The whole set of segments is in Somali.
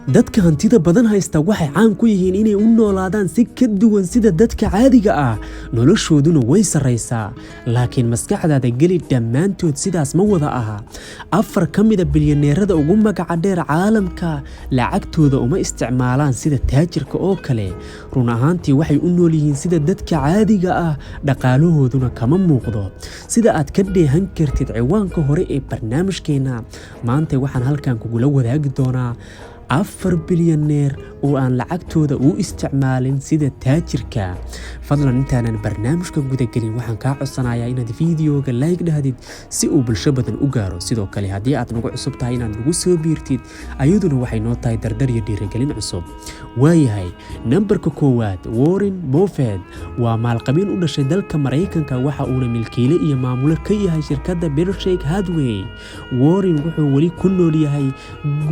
dadka hantida badan haysta waxay caan ku yihiin inay u noolaadaan si ka duwan sida dadka caadiga ah noloshooduna way sareysaa laakiin maskaxdaada geli dhammaantood sidaas ma wada aha 4 ka mid ah bilyaneerada ugu magaca dheer caalamka lacagtooda uma isticmaalaan sida taajirka oo kale run ahaantii waxay u nool yihiin sida dadka caadiga ah dhaqaalahooduna kama muuqdo sida aad ka dheehan kartid ciwaanka hore ee barnaamijkeena maanta waxaan halkan kugula wadaagi doonaa 4 bilyaneer oo aan lacagtooda u isticmaalin sida taajirka fadlan intaanan barnaamijka guda gelin waxaan kaa codsanayaa inaad fiidiyoga like dhahdid si uu bulsho badan u gaaro sidoo kale haddii aad nagu cusub tahay inaad nagu soo biirtid ayaduna waxay noo tahay dardar iyo dhiirigelin cusub waayahay nambarka 1 Warren Buffett waa maalqabeen u dhashay dalka Mareykanka waxa uuna milkiile iyo maamulo ka yahay shirkadda Berkshire Hathaway Warren wuxuu wali ku nool yahay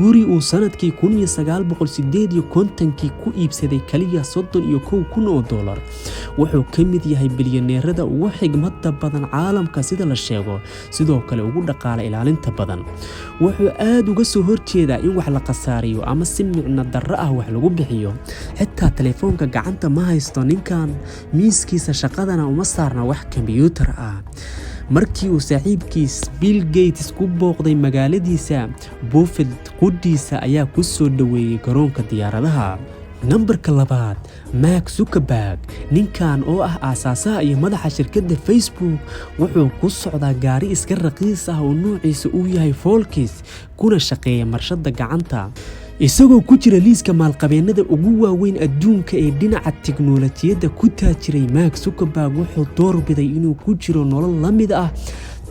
guri uu sanadkii 1958 ku iibsaday kaliya $31,000 wuxuu ka mid yahay bilyaneerada ugu xigmadda badan caalamka sida la sheego sidoo kale ugu dhaqaale ilaalinta badan wuxuu aad uga soo horjeedaa in wax la qasaariyo ama si micno darro ah wax lagu bixiyo xitaa telefoonka gacanta ma haysto ninkan miiskiisa shaqadana uma saarna wax kombiyuutar ah markii uu saaxiibkiis Bill Gates ku booqday magaaladiisa Buffett quddiisa ayaa ku soo dhaweeyay garoonka diyaaradaha nambarka 2 Mark Zuckerberg ninkan oo ah aasaasaha iyo madaxa shirkadda Facebook wuxuu ku socdaa gaari iska raqiis ah oo nuuciisa uu yahay Volkswagen kuna shaqeeya marshada gacanta isagoo ku jira liiska maalqabeennada ugu waaweyn adduunka ee dhinaca tiknoolajiyadda ku taajiray Mark Zuckerberg wuxuu doorbiday inuu ku jiro nolol la mid ah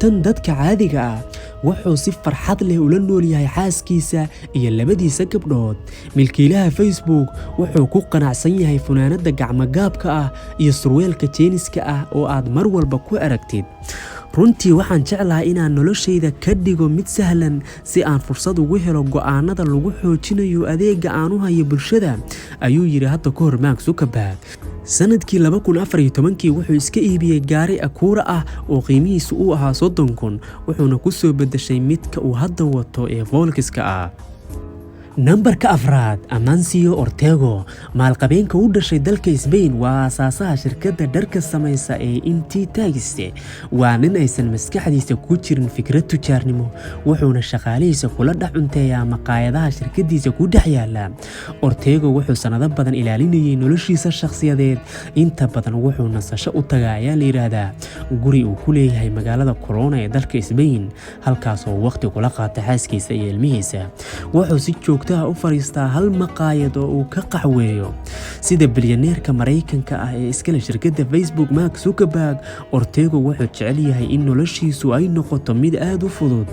tan dadka caadiga ah wuxuu si farxad leh ula nool yahay xaaskiisa iyo labadiisa gabdhood milkiilaha Facebook wuxuu ku qanacsan yahay funaanada gacmo-gaabka ah iyo surweelka jeeniska ah oo aad mar walba ku aragtid runtii waxaan jeclahay inaan noloshayda ka dhigo mid sahlan si aan fursad ugu helo go'aanada lagu xoojinayo adeega aan u hayo bulshada ayuu yiri hadda ka hor Mark Zuckerberg sanadkii 2014 wuxuu iska iibiyay gaari Acura ah oo qiimihiisu uu ahaa 30,000 wuxuuna ku soo bedeshay midka uu hadda wato ee Volkswagen ah nambarka 4 Amancio Ortega maalqabeenka u dhashay dalka Spain waa aasaasaha shirkadda dharka samaysa ee Inditex waa nin aysan maskaxdiisa ku jirin fikrad tujaarnimo wuxuuna shaqaalihiisa kula dhacunteeyaa maqaayadaha shirkadiisa ku dhex yaala Ortega wuxuu sanado badan ilaalinayay noloshiisa shakhsiyadeed inta badan wuxuu nasasho u tagaa ayaa la yiraahdaa guri uu ku leeyahay magaalada Corona ee dalka Spain halkaas oo waqti kula qaata xaaskiisa iyo ilmihiisa wuxuu si u fariistaa hal maqaayad oo uu ka qaxweeyo sida bilyaneerka Mareykanka ah ee iskale shirkadda Facebook Mark Zuckerberg Ortega wuxuu jecel yahay in noloshiisu ay noqoto mid aad u fudud